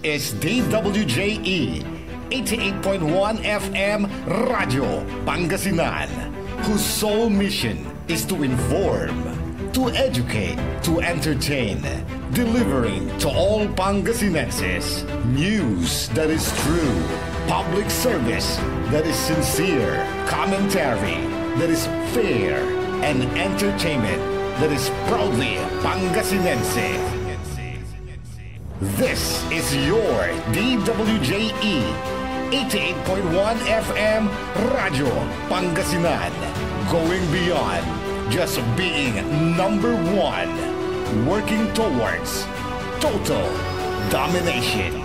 is DWJE 88.1 FM Radio Pangasinan, whose sole mission is to inform, to educate, to entertain, delivering to all Pangasinenses news that is true, public service that is sincere, commentary that is fair, and entertainment that is proudly Pangasinense. This is your DWJE 88.1 FM Radio Pangasinan, going beyond just being number one, working towards total domination.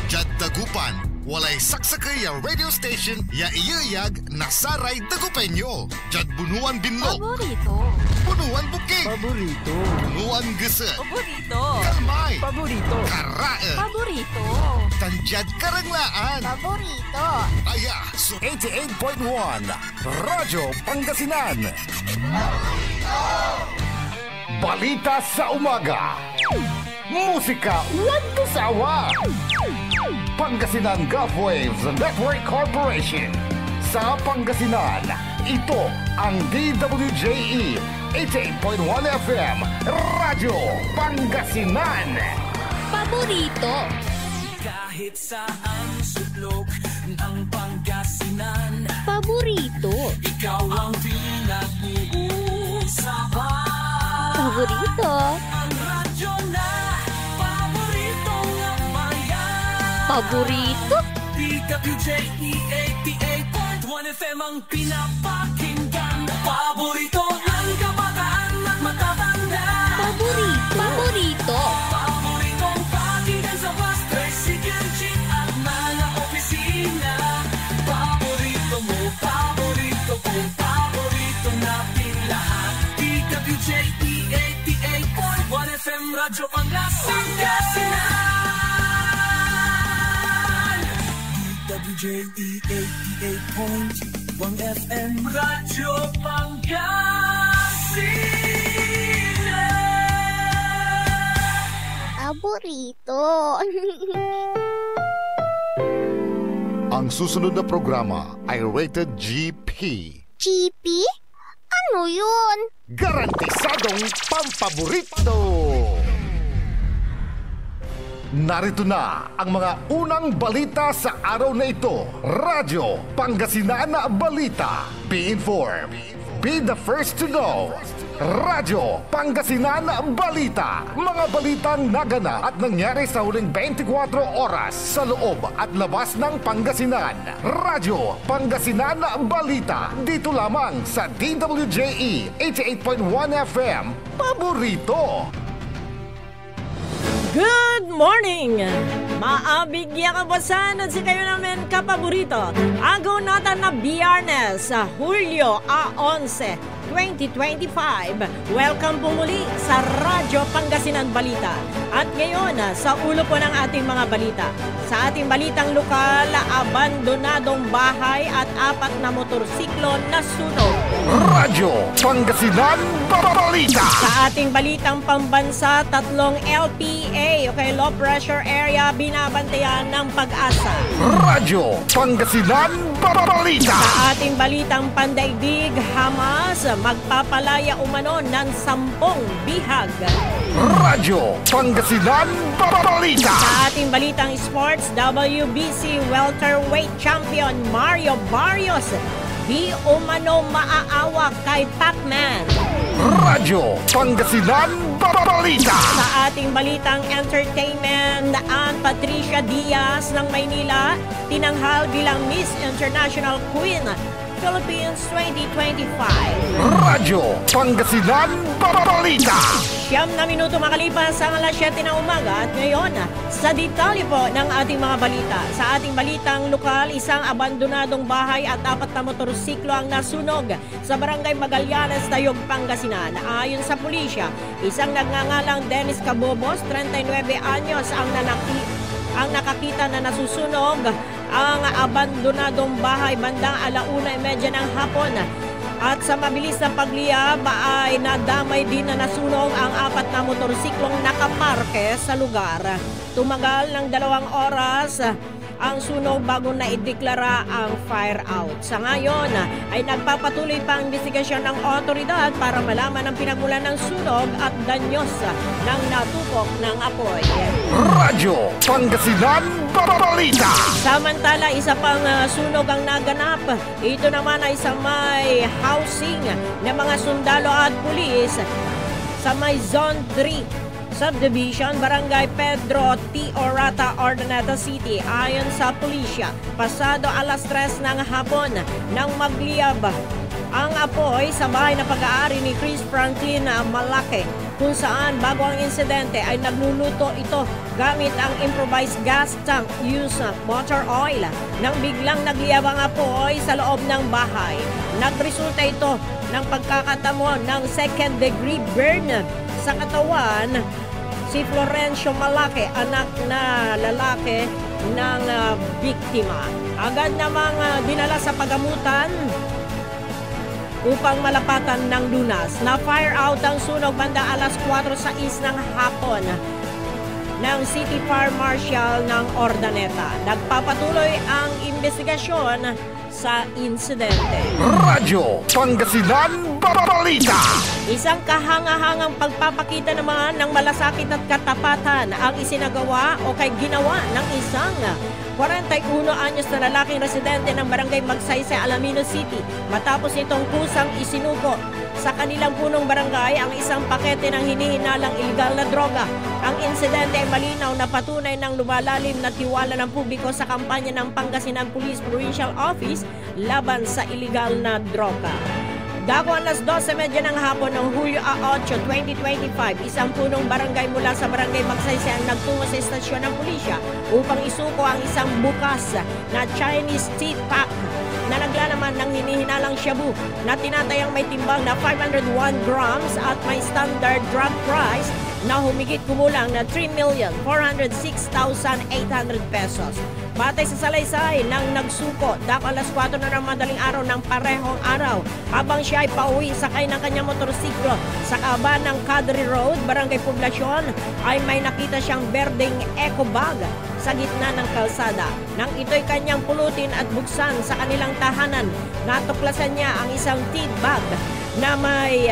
Jad Dagupan, walay saksakay ya radio station ya iyayag nasaray Dagupenyo. Jad Bunuan Binlo. Paborito. Bunuan Bukid. Paborito. Bunuan Gese. Paborito. Kalmay. Paborito. Karae. Paborito. Tanjad Karanglaan. Paborito. Aya, so 88.1 Radyo Pangasinan. Balita sa umaga. Musika walang sawa. Pangasinan Gulf Waves Network Corporation. Sa Pangasinan, ito ang DWJE 88.1 FM Radyo Pangasinan. Paborito. Kahit saan sulok ng Pangasinan, Paborito. ikaw ang pinag-uusapan. Paborito. Ang radyo na paborito ng bayan. Paborito. DWJE 88.1 FM ang pinapakinggan. Paborito ng kabataan at matatanda. Paborito. Paborito. Paboritong pakinggan sa bus, tricycle, jeep at mga opisina. Paborito mo, paborito ko, paborito natin lahat. DWJE 88.1 FM Radyo Pangasinan. DWJE 88.1 FM Radyo Pangasinan. Paborito. Ang susunod na programa ay rated GP. GP? Ano yun? Garantisadong pampaborito! Narito na ang mga unang balita sa araw na ito. Radyo Pangasinan Balita. Be informed. Be the first to know. Radyo Pangasinan Balita. Mga balitang naganap at nangyari sa huling 24 oras sa loob at labas ng Pangasinan. Radyo Pangasinan Balita. Dito lamang sa DWJE 88.1 FM. Paborito! Good morning! Maabigyan ka basan at si kayo namin kapaborito. Agaw natin na Biyernes sa Hulyo 11, 2025. Welcome po muli sa Radyo Pangasinan Balita. At ngayon, sa ulo po ng ating mga balita. Sa ating balitang lokal, abandonadong bahay at 4 na motorsiklo na sunog. Radyo Pangasinan Balita. Sa ating balitang pambansa, 3 LPA o kay low pressure area binabantayan ng Pag-asa. Radyo Pangasinan Balita. Sa ating balitang pandaigdig, Hamas magpapalaya umano ng 10 bihag. Radyo Pangasinan Balita. Sa ating balitang sports, WBC welterweight champion Mario Barrios di umano maaawa kay Pacman. Radyo Pangasinan Balita. Sa ating balitang entertainment, ang Patricia Diaz ng Maynila tinanghal bilang Miss International Queen Philippines 2025. Radyo Pangasinan Balita. 9 na minuto makalipas ang alas 7 ng umaga at ngayon sa detalye po ng ating mga balita. Sa ating balitang lokal, isang abandonadong bahay at 4 na motorsiklo ang nasunog sa barangay Magallanes, Tayog, Pangasinan. Ayon sa pulisya, isang nagngangalang Dennis Cabobos, 39 anyos ang nakakita na nasusunog ang abandonadong bahay bandang 1:30 ng hapon. At sa mabilis na pagliyab ay nadamay din na nasunog ang 4 na motorsiklong nakaparke sa lugar. Tumagal ng 2 oras ang sunog bago na ideklara ang fire out. Sa ngayon ay nagpapatuloy pa ang investigasyon ng otoridad para malaman ang pinagmulan ng sunog at danyos ng natupok ng apoy. Radyo Pangasinan Balita. Samantala, isa pang sunog ang naganap. Ito naman ay sa may housing ng mga sundalo at pulis sa may Zone 3 Subdivision, Barangay Pedro T. Orata, Ordaneta City. Ayon sa pulisya, pasado alas 3 ng hapon nang magliyab ang apoy sa bahay na pag-aari ni Chris Franklin Malake, kung saan bago ang insidente ay nagluluto ito gamit ang improvised gas tank used motor oil. Nang biglang nagliyab ang apoy sa loob ng bahay, nagresulta ito ng pagkakatamo ng second degree burn sa katawan si Florencio Malake, anak na lalaki ng biktima. Agad namang dinala sa pagamutan upang malapatan ng lunas. Na-fire out ang sunog banda alas 4:06 ng hapon ng City Fire Marshal ng Ordaneta. Nagpapatuloy ang investigasyon sa insidente. Radyo Pangasinan Balita. Isang kahangahangang pagpapakita naman ng malasakit at katapatan ang isinagawa o kay ginawa ng isang 41 anyos na lalaking residente ng Barangay Magsaysay, Alaminos City matapos itong kusang isinuko sa kanilang punong barangay ang isang pakete ng hinihinalang iligal na droga. Ang insidente ay malinaw na patunay ng lumalalim na tiwala ng publiko sa kampanya ng Pangasinan Police Provincial Office laban sa iligal na droga. Dako alas 12:30 ng hapon ng Hulyo 8, 2025, isang punong barangay mula sa Barangay Magsaysay ang nagtungo sa istasyon ng pulisya upang isuko ang isang bukas na Chinese tea pack na naglalaman ng hinihinalang shabu na tinatayang may timbang na 501 grams at may standard drug price na humigit kumulang na 3,406,800 pesos. Batay sa salaysay ng nagsuko, dako alas 4 na ng madaling araw ng parehong araw habang siya ay pauwi sakay ng kanyang motorsiklo sa kaban ng Cadre Road, Barangay Poblacion, ay may nakita siyang berdeng eco bag sa gitna ng kalsada. Nang ito'y kanyang pulutin at buksan sa kanilang tahanan, natuklasan niya ang isang tea bag na may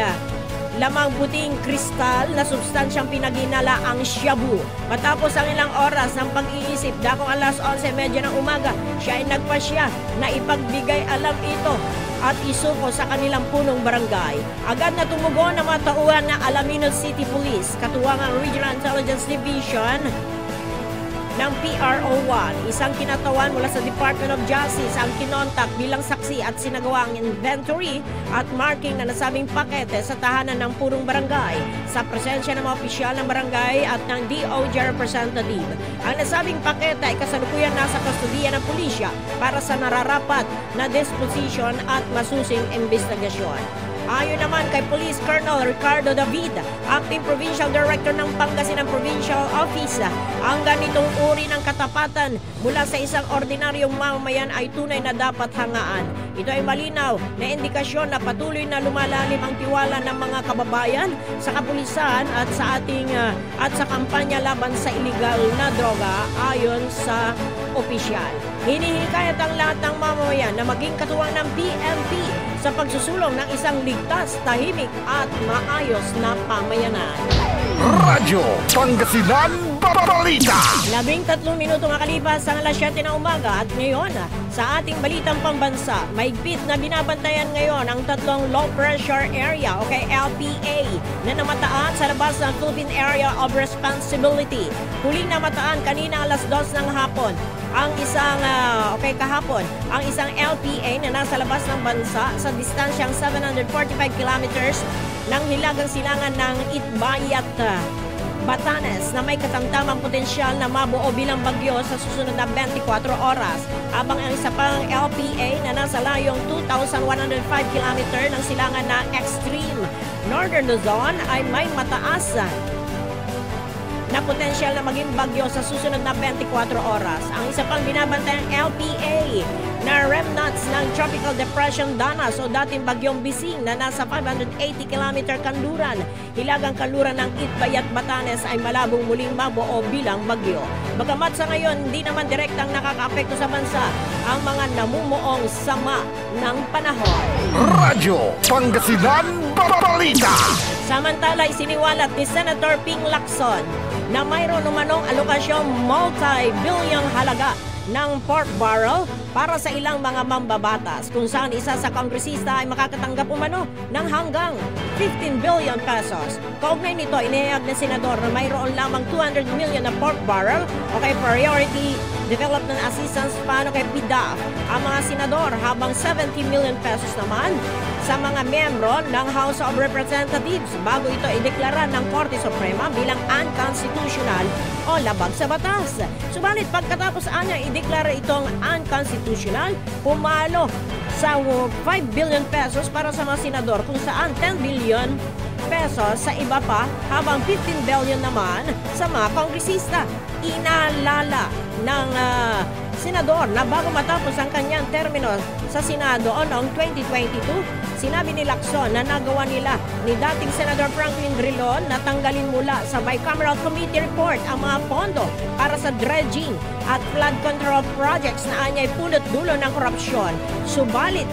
lamang puting kristal na substansyang pinaginala ang shabu. Matapos ang ilang oras ng pag-iisip, dakong alas 11:30 ng umaga, siya ay nagpasya na ipagbigay alam ito at isuko sa kanilang punong barangay. Agad na tumugon ang mga tauhan na Alaminos City Police, katuwangang Regional Intelligence Division ng PRO1. Isang kinatawan mula sa Department of Justice ang kinontak bilang saksi at sinagawa ang inventory at marking na nasabing pakete sa tahanan ng punong barangay sa presensya ng mga opisyal ng barangay at ng DOJ representative. Ang nasabing pakete ay kasalukuyan nasa kustodiya ng pulisya para sa nararapat na disposition at masusing investigasyon. Ayon naman kay Police Colonel Ricardo David, Acting Provincial Director ng Pangasinan Provincial Office, ang ganitong uri ng katapatan mula sa isang ordinaryong mamamayan ay tunay na dapat hangaan. Ito ay malinaw na indikasyon na patuloy na lumalalim ang tiwala ng mga kababayan sa kapulisan at sa ating at sa kampanya laban sa iligal na droga ayon sa opisyal. Hinihikayat ang lahat ng mamamayan na maging katuwang ng PNP sa pagsusulong ng isang ligtas, tahimik at maayos na pamayanan. Radyo Pangasinan Balita. 13 minuto makalipas ang alas 7 ng umaga at ngayon sa ating balitang pambansa, mahigpit na binabantayan ngayon ang 3 low pressure area o kay LPA na namataan sa labas ng Philippine Area of Responsibility. Huling namataan kanina alas 2 ng hapon ang isang kahapon ang isang LPA na nasa labas ng bansa sa distansyang 745 kilometers ng hilagang silangan ng Itbayat, Batanes na may katamtamang potensyal na mabuo bilang bagyo sa susunod na 24 oras. Habang ang isa pang LPA na nasa layong 2,105 km ng silangan na Extreme Northern Luzon ay may mataas na potensyal na maging bagyo sa susunod na 24 oras. Ang isa pang binabantay ng LPA na remnants ng Tropical Depression Dana o dating bagyong Bising na nasa 580 km kanluran. Hilagang kanluran ng Itbay at Batanes ay malabong muling mabuo bilang bagyo. Bagamat sa ngayon, hindi naman direktang nakakaapekto sa bansa ang mga namumuong sama ng panahon. Radyo Pangasinan Balita. Samantala, isiniwalat ni Senator Ping Lacson na mayroon umanong alokasyong multi-billion halaga ng pork barrel para sa ilang mga mambabatas kung saan isa sa kongresista ay makakatanggap umano ng hanggang 15 billion pesos. Kaugnay nito, inihayag ng senador na mayroon lamang 200 million na pork barrel o kay Priority Development Assistance Fund o kay PDAF ang mga senador, habang 70 million pesos naman sa mga miyembro ng House of Representatives bago ito ideklara ng Korte Suprema bilang unconstitutional o labag sa batas. Subalit pagkatapos anya ideklara itong unconstitutional, pumalo sa 5 billion pesos para sa mga senador kung saan 10 billion pesos sa iba pa, habang 15 billion naman sa mga kongresista. Inaalala ng senador na bago matapos ang kanyang termino sa Senado noong 2022, sinabi ni Lacson na nagawa nila ni dating Senador Franklin Drilon na tanggalin mula sa Bicameral Committee report ang mga pondo para sa dredging at flood control projects na anya'y punot dulo ng korupsyon. Subalit,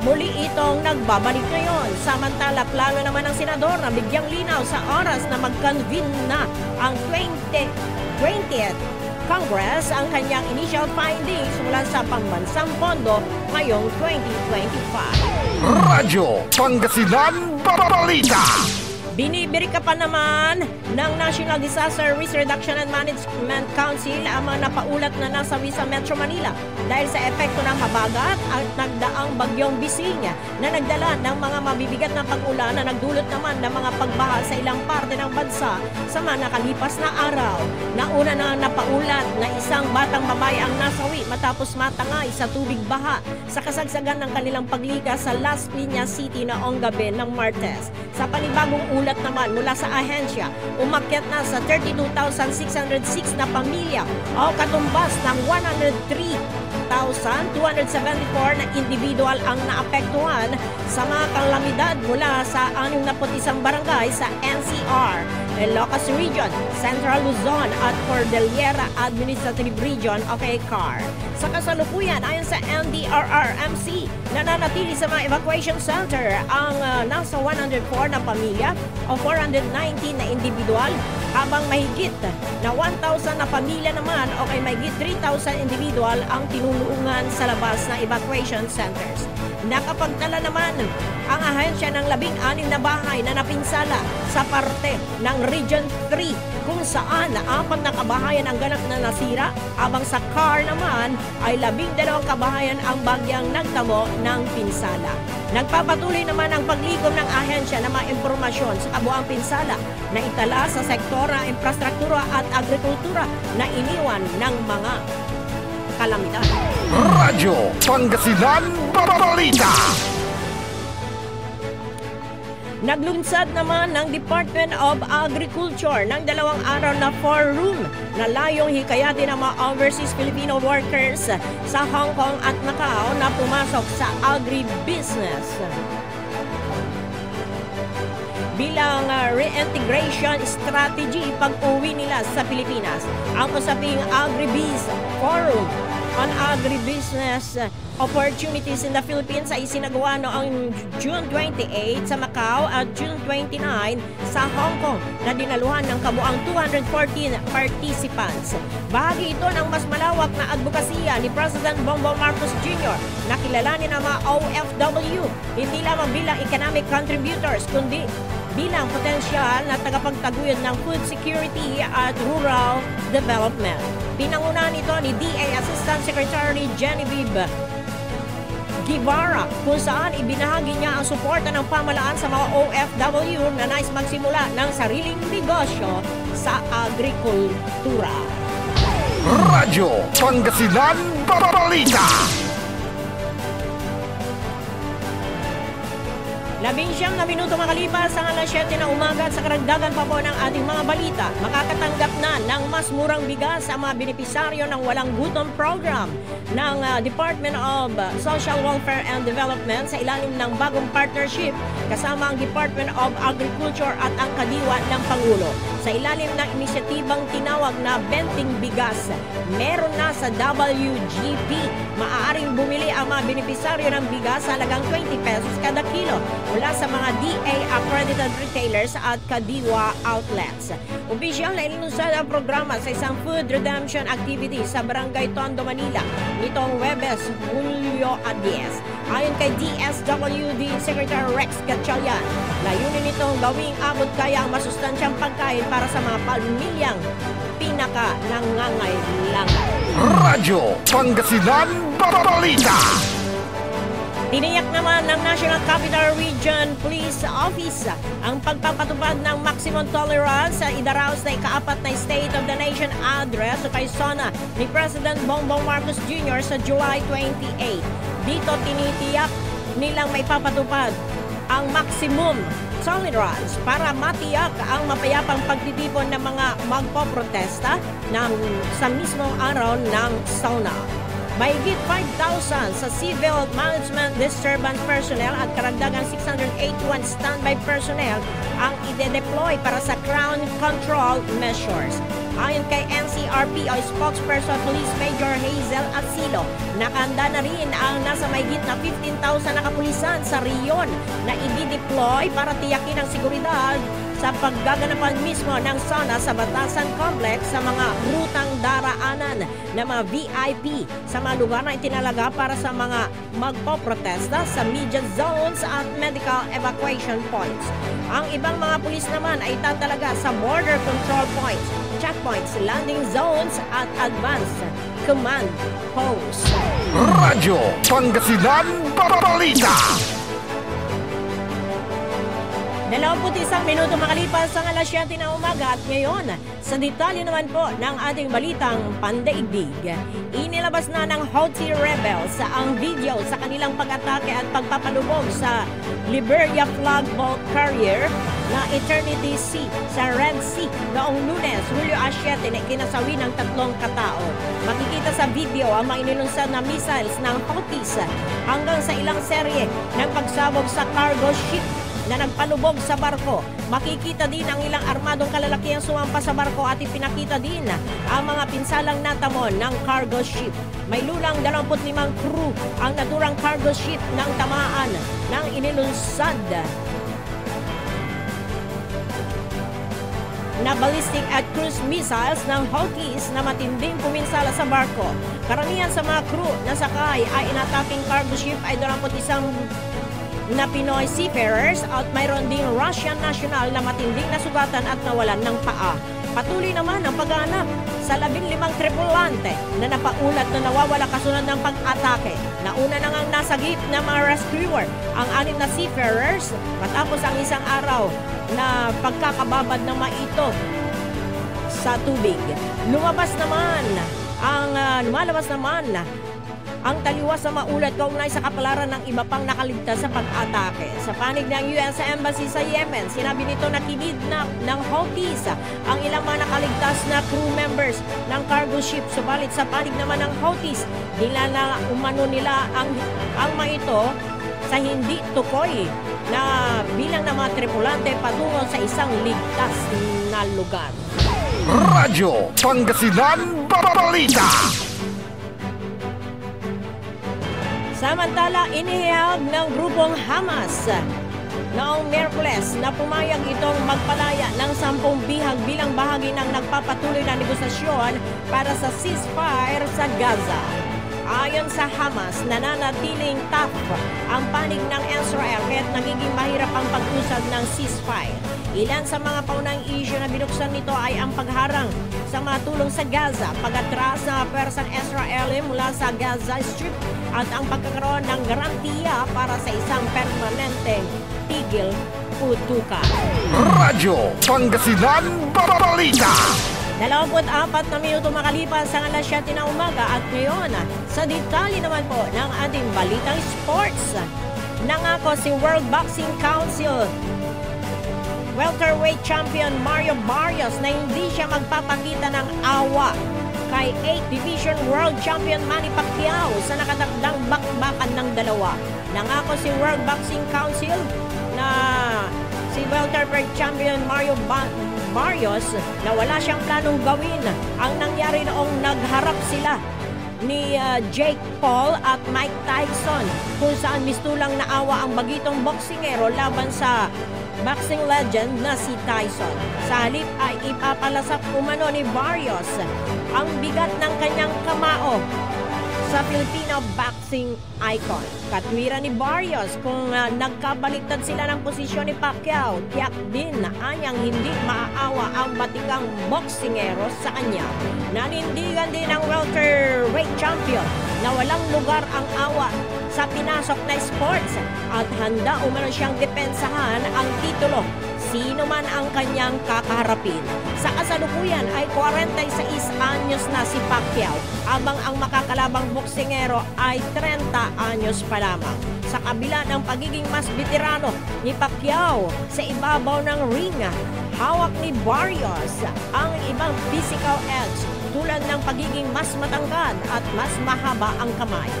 muli itong nagbabalik ngayon. Samantala, plano naman ng senador na bigyang linaw sa oras na mag-convene na ang 20th Congress ang kanyang initial findings mula sa pambansang pondo ngayong 2025. Radyo Pangasinan Balita. Binibirika pa naman ng National Disaster Risk Reduction and Management Council ang mga napaulat na nasawi sa Metro Manila dahil sa epekto ng habagat at nagdaang bagyong Bising na nagdala ng mga mabibigat na pag-ulan na nagdulot naman ng mga pagbaha sa ilang parte ng bansa sa mga nakalipas na araw. Nauna na napaulat na isang batang babae ang nasawi matapos matangay sa tubig baha sa kasagsagan ng kanilang paglikas sa Las Piñas City noong gabi ng Martes. Sa panibagong ulat naman mula sa ahensya, umakyat na sa 32,606 na pamilya o katumbas ng 103,274 na individual ang naapektuhan sa mga kalamidad mula sa 61 barangay sa NCR, Ilocos Region, Central Luzon at Cordillera Administrative Region o CAR. Sa kasalukuyan, ayon sa NDRRMC, nananatili sa mga evacuation center ang nasa 104 na pamilya o 419 na individual, habang mahigit na 1,000 na pamilya naman o kay mahigit 3,000 individual ang tinulungan sa labas na evacuation centers. Nakapagtala naman ang ahensya ng 16 na bahay na napinsala sa parte ng Region 3 kung saan 4 na kabahayan ang ganap na nasira, habang sa CAR naman ay 12 kabahayan ang bagyang nagtamo ng pinsala. Nagpapatuloy naman ang paglikom ng ahensya ng mga impormasyon sa kabuang pinsala na itala sa sektor ng infrastruktura at agrikultura na iniwan ng mga kalamidad. Radyo Pangasinan Balita. Naglunsad naman ng Department of Agriculture ng 2 araw na forum na layong hikayatin ang mga overseas Filipino workers sa Hong Kong at Macau na pumasok sa agribusiness bilang reintegration strategy pag-uwi nila sa Pilipinas. Ang usaping Agribiz Forum on Agribusiness Opportunities in the Philippines ay isinagawa noong June 28 sa Macau at June 29 sa Hong Kong na dinaluhan ng kabuang 214 participants. Bahagi ito ng mas malawak na advokasya ni President Bongbong Marcos Jr. na kilalanin ang mga OFW hindi lamang bilang economic contributors kundi bilang potensyal na tagapagtaguyod ng food security at rural development. Pinangunahan ito ni DA Assistant Secretary Genevieve Guevara kung saan ibinahagi niya ang suporta ng pamahalaan sa mga OFW na nais magsimula ng sariling negosyo sa agrikultura. Radyo Pangasinan Balita. 19 na minuto makalipas ang alas 7 na umaga at sa karagdagan pa po ng ating mga balita, makakatanggap na ng mas murang bigas ang mga benepisaryo ng Walang Gutom program ng Department of Social Welfare and Development sa ilalim ng bagong partnership kasama ang Department of Agriculture at ang kadiwa ng Pangulo. Sa ilalim ng inisyatibang tinawag na Benting Bigas, meron na sa WGP. Maaaring bumili ang mga benepisaryo ng bigas sa halagang 20 pesos kada kilo mula sa mga DA-accredited retailers at kadiwa outlets. Opisyal na ilinunsad ang programa sa isang food redemption activity sa Barangay Tondo, Manila nitong Huwebes, Hulyo 10. Ayon kay DSWD Secretary Rex Gatchalian, layunin nitong gawing abot kaya ang masustansyang pagkain para sa mga pamilyang pinaka-nangangailangan. Radyo Pangasinan Balita. Tiniyak naman ng National Capital Region Police Office ang pagpapatupad ng maximum tolerance sa idaraos na ika-4 na State of the Nation address o kaisona ni President Bongbong Marcos Jr. sa July 28. Dito tinitiyak nilang may papatupad ang maximum tolerance para matiyak ang mapayapang pagtitipon ng mga magpoprotesta sa mismong araw ng SONA. Mahigit 5,000 sa Civil Management Disturbance Personnel at karagdagang 681 standby personnel ang ide-deploy para sa ground control measures. Ayon kay NCRP o spokesperson Police Major Hazel Asilo, nakahanda na rin ang nasa mahigit na 15,000 na kapulisan sa riyon na i-deploy para tiyakin ang seguridad sa paggaganapan mismo ng SONA sa Batasan Complex sa mga rutang daraanan ng mga VIP sa mga lugar na itinalaga para sa mga magpoprotesta sa media zones at medical evacuation points. Ang ibang mga pulis naman ay tatalaga sa border control points, checkpoints, landing zones at advanced command posts. Radyo Pangasinan Balita. 21 minuto makalipas ang alas 7 na umaga at ngayon, sa detalye naman po ng ating balitang pandaigdig. Inilabas na ng Houthi rebels ang video sa kanilang pag-atake at pagpapalubog sa Liberia flag boat carrier na Eternity Sea sa Red Sea noong Lunes, Hulyo 7 na kinasawi ng 3 katao. Makikita sa video ang mga inilunsad na missiles ng Houthis hanggang sa ilang serye ng pagsabog sa cargo ship na nagpalubog sa barko. Makikita din ang ilang armadong kalalakihang sumampa sa barko at ipinakita din ang mga pinsalang natamon ng cargo ship. May lulang 25 crew ang naturang cargo ship ng tamaan ng inilunsad na ballistic at cruise missiles ng Houthis na matinding puminsala sa barko. Karamihan sa mga crew na sakay ay inataking cargo ship ay 21 na Pinoy seafarers at mayroon ding Russian national na matinding nasugatan at nawalan ng paa. Patuloy naman ang paghahanap sa 15 tripulante na napaulat na nawawala kasunod ng pag-atake. Nauna na ngang nasagip ng mga rescuer ang 6 na seafarers matapos ang isang araw na pagkakababad ng mga ito sa tubig. Lumalabas naman ang taliwas na maulat kaugnay sa kapalaran ng iba pang nakaligtas sa pag-atake. Sa panig ng US Embassy sa Yemen, sinabi nito na kinidnap ng Houthis ang ilang mga nakaligtas na crew members ng cargo ship. Subalit sa panig naman ng Houthis, nila umano nila ang mga ito sa hindi tukoy na bilang ng mga tripulante patungo sa isang ligtas na lugar. Radyo Pangasinan Balita. Samantala, inihayag ng grupong Hamas noong Miyerkules na pumayag itong magpalaya ng 10 bihag bilang bahagi ng nagpapatuloy na negosasyon para sa ceasefire sa Gaza. Ayon sa Hamas, nananatiling tough ang panig ng Israel kaya't nagiging mahirap ang pag-usad ng ceasefire. Ilan sa mga paunang issue na binuksan nito ay ang pagharang sa mga tulong sa Gaza, pag-atras na persang Israeli mula sa Gaza Strip at ang pagkakaroon ng garantiya para sa isang permanenteng tigil putukan. Radyo Pangasinan Balita. 24 na minuto makalipas ang alas 7 na umaga at ngayon sa detalye naman po ng ating balitang sports. Nangako si World Boxing Council welterweight champion Mario Barrios na hindi siya magpapakita ng awa kay 8th Division World Champion Manny Pacquiao sa nakadagdang bakbakan ng dalawa. Nangako si World Boxing Council na si welterweight champion Mario Barrios na wala siyang planong gawin ang nangyari noong nagharap sila ni Jake Paul at Mike Tyson, kung saan mistulang naawa ang bagitong boksingero laban sa boxing legend na si Tyson. Sa halip ay ipapalasap umano ni Barrios ang bigat ng kanyang kamao sa Filipino boxing icon. Katwiran ni Barrios kung nagkabaliktad sila ng posisyon ni Pacquiao, tiyak din na anyang hindi maaawa ang batikang boksingero sa kanya. Nanindigan din ang welterweight champion na walang lugar ang awa sa pinasok na sports at handa umano siyang depensahan ang titulo sino man ang kanyang kakaharapin. Sa kasalukuyan ay 46 anyos na si Pacquiao, habang ang makakalabang boksingero ay 30 anyos pa lamang. Sa kabila ng pagiging mas veterano ni Pacquiao sa ibabaw ng ring, hawak ni Barrios ang ibang physical edge tulad ng pagiging mas matangkad at mas mahaba ang kamay.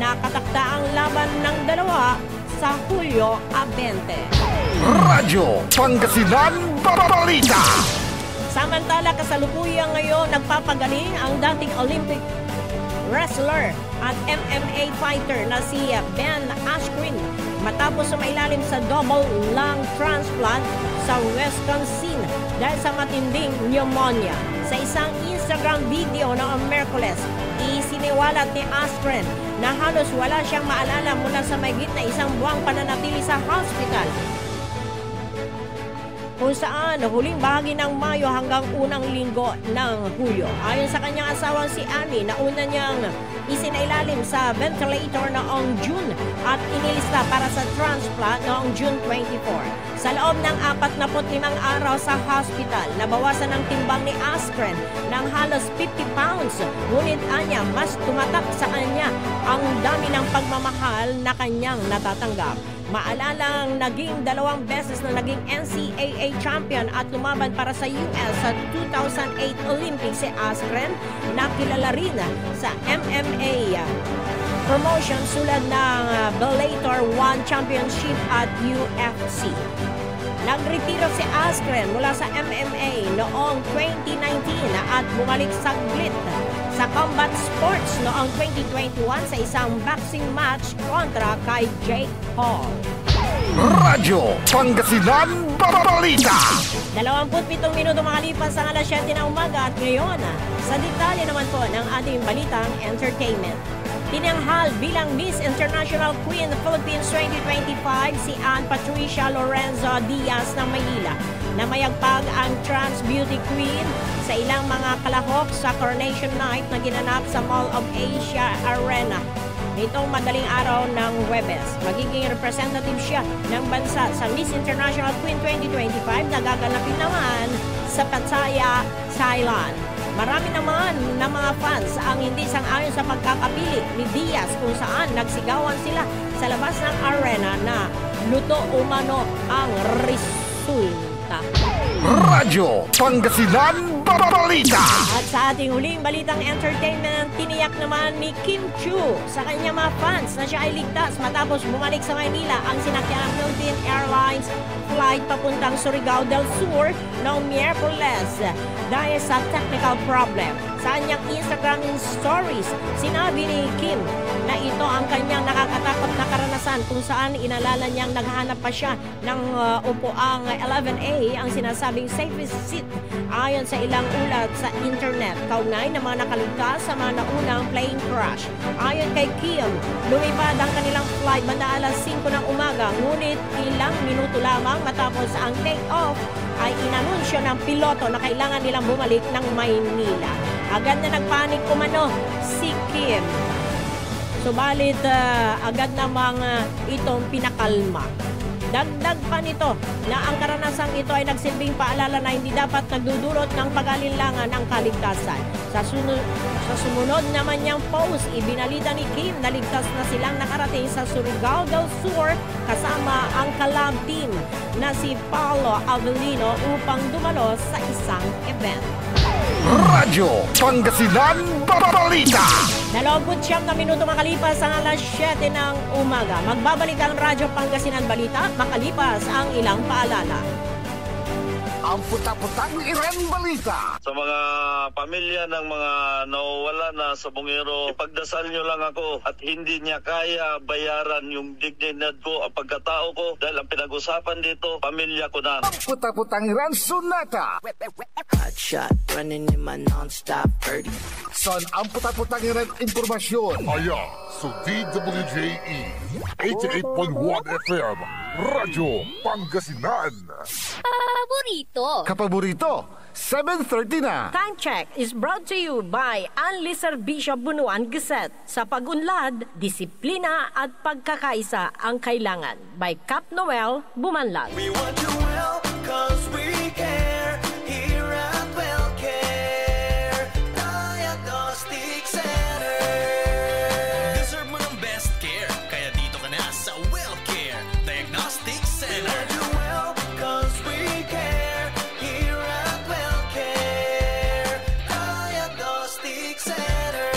Nakatakda ang laban ng dalawa sa Hulyo 20. Radyo Pangasinan Balita. Samantala, kasalukuyang ngayon nagpapagaling ang dating Olympic wrestler at MMA fighter na si Ben Askren matapos sumailalim sa double lung transplant sa Wisconsin dahil sa matinding pneumonia. Sa isang Instagram video noong Miyerkules, isiniwalat ni Askren na halos wala siyang maalala mula sa mahigit na isang buwang pananatili sa hospital, kung saan huling bahagi ng Mayo hanggang unang linggo ng Hulyo. Ayon sa kanyang asawang si Annie, nauna niyang isinailalim sa ventilator noong June at inilista para sa transplant noong June 24. Sa loob ng 45 araw sa hospital, nabawasan ang timbang ni Askren ng halos 50 pounds. Ngunit anya, mas tumatak sa kanya ang dami ng pagmamahal na kanyang natatanggap. Maalalang naging 2 beses na naging NCAA champion at lumaban para sa US sa 2008 Olympics si Askren, na kilala rin sa MMA promotion tulad ng Bellator 1 Championship at UFC. Nagretiro si Askren mula sa MMA noong 2019 at bumalik saglit sa combat sports noong 2021 sa isang boxing match kontra kay Jake Paul. Radyo Pangasinan Balita. 27 minuto makalipas ang alas 7 na umaga at ngayon, sa detalye naman po ng ating balitang entertainment. Tinanghal bilang Miss International Queen Philippines 2025 si Ann Patricia Lorenzo Diaz ng Maynila. Namayagpag ang Trans Beauty Queen sa ilang mga kalahok sa Coronation Night na ginanap sa Mall of Asia Arena nitong madaling araw ng Huwebes. Magiging representative siya ng bansa sa Miss International Queen 2025 na gaganapin naman sa Pattaya, Thailand. Marami naman na mga fans ang hindi sang-ayon sa pagkakapili ni Diaz, kung saan nagsigawan sila sa labas ng arena na luto umano ang resulta. Radyo Pangasinan Balita. At sa ating huling balitang entertainment, tiniyak naman ni Kim Chu sa kanyang mga fans na siya ay ligtas matapos bumalik sa Maynila ang sinakyan ng Philippine Airlines flight papuntang Surigao del Sur noong Miyerkules dahil sa technical problem. Sa kanyang Instagram stories, sinabi ni Kim na ito ang kanyang nakakatakot na karanasan kung saan inalala niyang naghahanap pa siya ng upuang 11A, ang sinasabing safest seat ayon sa ilang ulat sa internet. Kaugnay na mga nakaligtas sa mga naunang plane crash. Ayon kay Kim, lumipad ang kanilang flight banda alas 5 ng umaga, ngunit ilang minuto lamang matapos ang take-off ay inanunsyo ng piloto na kailangan nilang bumalik ng Maynila. Agad na nagpanik umano si Kim. Subalit agad namang itong pinakalma. Dagdag pa nito na ang karanasang ito ay nagsilbing paalala na hindi dapat nagdudulot ng pag-alinlangan ang kaligtasan. Sa sumunod naman niyang post, ibinalita ni Kim na ligtas na silang nakarating sa Surigao del Sur kasama ang collab team na si Paolo Avellino upang dumalo sa isang event. Radyo Pangasinan Balita. 29 na minuto makalipas ang alas 7 ng umaga. Magbabalik ang Radyo Pangasinan Balita makalipas ang ilang paalala. Ang puta-putang Iran Balita. Sa mga pamilya ng mga nawawala na sa bungero, ipagdasal nyo lang ako at hindi niya kaya bayaran yung dignidad ko, ang pagkatao ko, dahil ang pinag-usapan dito, pamilya ko na. Ang puta-putang Iran Sonata. Hot shot, running in my non-stop 30. Son ang puta-putang Iran Impormasyon. Aya sa DWJE 88.1 FM Radyo Pangasinan. Paborito. Kapaborito, 7:30 na. Time check is brought to you by Anli Serbisyo Bunuan Gazette. Sa pag-unlad, disiplina at pagkakaisa ang kailangan. By Cap Noel Bumanlag. We want you well, cause we care. Here at WellCare Diagnostic Center. Deserve mo ng best care, kaya dito ka na sa WellCare Diagnostic We Center. want you well, cause we care. Here at WellCare Diagnostic Center.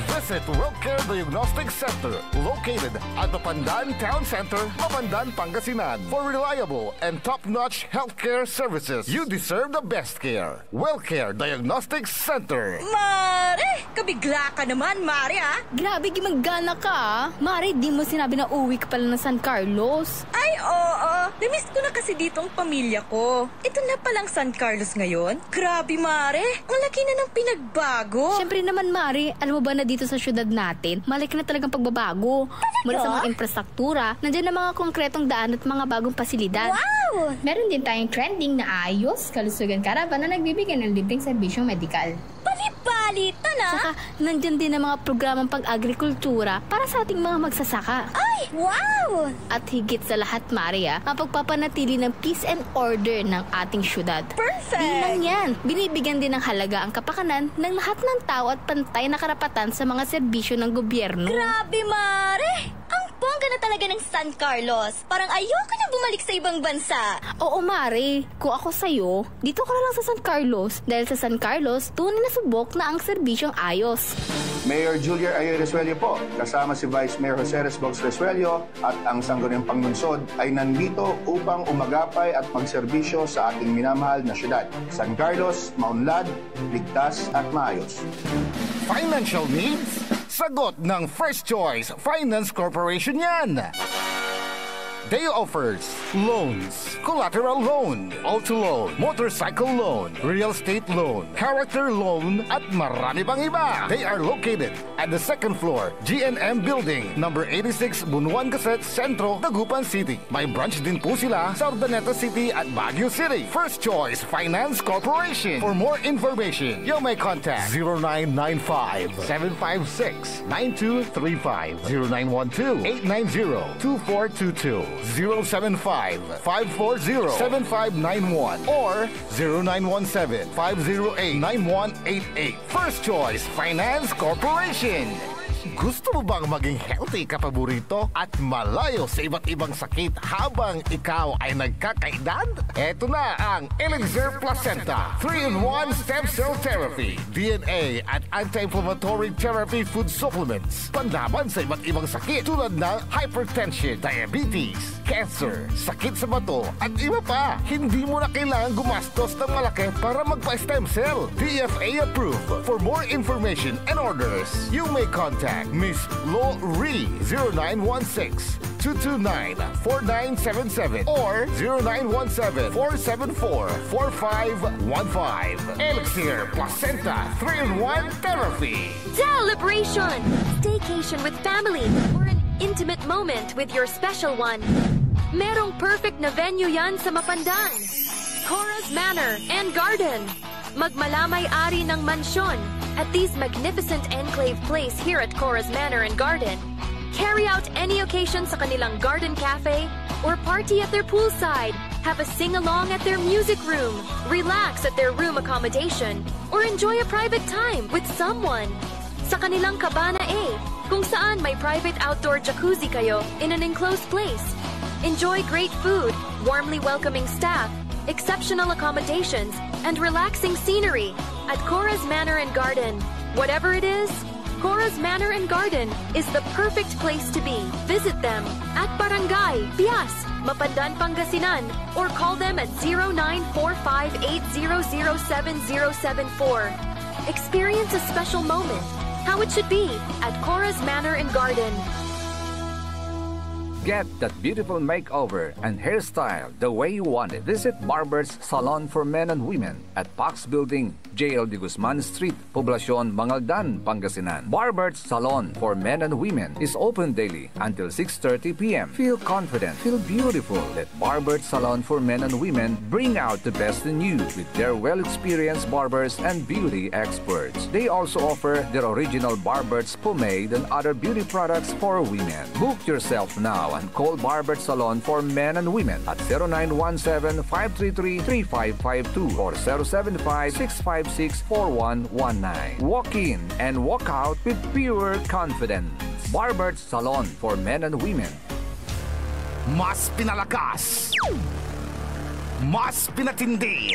Visit WellCare Diagnostic Center, located at the Pandan Town Center, Mapandan, Pangasinan. For reliable and top-notch healthcare services, you deserve the best care. WellCare Diagnostic Center. Mare! Kabigla ka naman, Mare, ha? Grabe, gimagana ka ah. Mare, di mo sinabi na uwi ka pala ng San Carlos. Ay, oo. Namiss ko na kasi dito ang pamilya ko. Ito na palang San Carlos ngayon. Grabe, Mare. Ang laki na ng pinagbago. Siyempre naman, Mare, alam mo ba na dito sa syudad natin, malaki na talagang pagbabago. Mula sa mga infrastruktura, nandiyan na mga konkretong daan at mga bagong pasilidad. Wow! Meron din tayong trending na ayos, kalusugan karavan na nagbibigay ng libreng serbisyong medikal. Palipalitan, ha? Saka, nandiyan din ang mga programang pag-agrikultura para sa ating mga magsasaka. Ay, wow! At higit sa lahat, Maria, ang pagpapanatili ng peace and order ng ating syudad. Perfect! Di lang yan, binibigyan din ng halaga ang kapakanan ng lahat ng tao at pantay na karapatan sa mga serbisyo ng gobyerno. Grabe, Mare! Ang bongga na talaga ng San Carlos. Parang ayoko na bumalik sa ibang bansa. Oo, Mare. Kung ako sa'yo, dito ka na lang sa San Carlos. Dahil sa San Carlos, tunay na subok na ang serbisyong ayos. Mayor Julia Ayer Resuello po, kasama si Vice Mayor Jose Resbox Resuello at ang Sangguniang Panglungsod ay nandito upang umagapay at magserbisyo sa ating minamahal na syudad. San Carlos, maunlad, ligtas at maayos. Financial needs? Sagot ng First Choice Finance Corporation yan. They offers loans, collateral loan, auto loan, motorcycle loan, real estate loan, character loan, at marami pang iba. They are located at the second floor, GNM Building, number 86, Bunuan Gazette, Centro, Dagupan City. May branch din po sila sa Urdaneta City at Baguio City. First Choice Finance Corporation. For more information, you may contact 0995-756-9235, 0912-890-2422. 075-540-7591 or 0917-508-9188. First Choice Finance Corporation. Gusto mo bang maging healthy kapaborito at malayo sa iba't ibang sakit habang ikaw ay nagkakaedad? Ito na ang Elixir Placenta 3-in-1 Stem Cell Therapy, DNA at Anti-Inflammatory Therapy Food Supplements. Panlaban sa iba't ibang sakit tulad ng hypertension, diabetes, cancer, sakit sa bato at iba pa. Hindi mo na kailangan gumastos ng malaki para magpa-stem cell. DFA approved. For more information and orders, you may contact Miss Lo Ree 0916-229-4977 or 0917-474-4515. Elixir Placenta 3-in-1 Therapy. Celebration! Staycation with family or an intimate moment with your special one. Merong perfect na venue yan sa Mapandan. Cora's Manor and Garden. Magmalamay-ari ng mansyon at this magnificent enclave place here at Cora's Manor and Garden Carry out any occasion sa kanilang garden cafe or party at their poolside. Have a sing-along at their music room, relax at their room accommodation, or enjoy a private time with someone. Sa kanilang Cabana A, kung saan may private outdoor jacuzzi kayo in an enclosed place. Enjoy great food, warmly welcoming staff, exceptional accommodations, and relaxing scenery at Cora's Manor and Garden. Whatever it is, Cora's Manor and Garden is the perfect place to be. Visit them at Barangay Pias, Mapandan, Pangasinan, or call them at 0945-800-7074. Experience a special moment, how it should be at Cora's Manor and Garden. Get that beautiful makeover and hairstyle the way you want it. Visit Barber's Salon for Men and Women at Pax Building, J.L. de Guzman Street, Poblacion, Mangaldan, Pangasinan. Barber's Salon for Men and Women is open daily until 6:30 p.m. Feel confident, feel beautiful. Let Barber's Salon for Men and Women bring out the best in you with their well-experienced barbers and beauty experts. They also offer their original Barber's pomade and other beauty products for women. Book yourself now and call Barber's Salon for Men and Women at 0917-533-3552 or 075-656-4119. Walk in and walk out with pure confidence. Barber's Salon for Men and Women. Mas pinalakas, mas pinatindi,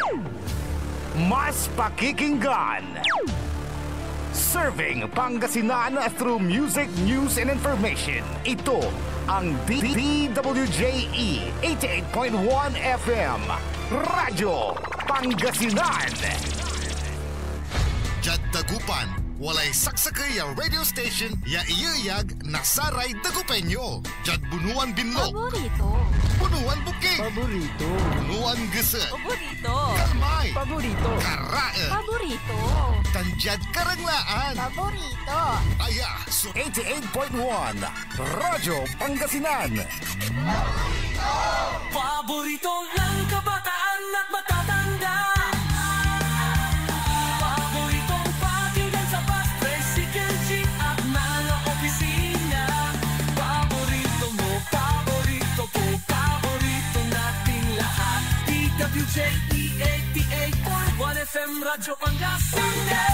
mas pakikinggan. Serving Pangasinan through music, news, and information. Ito ang DWJE 88.1 FM Radyo Pangasinan. Jad Dagupan, walay saksakay ya radio station ya iyayag nasaray Dagupenyo. Jad Bunuan Binlog. Paborito. Bunuan Bukid. Paborito. Bunuan Gese. Paborito. Kalmay. Paborito. Karae. Paborito. Tanjad Karanglaan. Paborito. Aya, so 88.1 Radyo Pangasinan. Paborito ng kabataan at matatanda. Paboritong pakinggan sa bus, tricycle, jeep at mga opisina. Paborito mo, paborito ko, paborito nating lahat. DWJE 88.1 FM Radyo Pangasinan.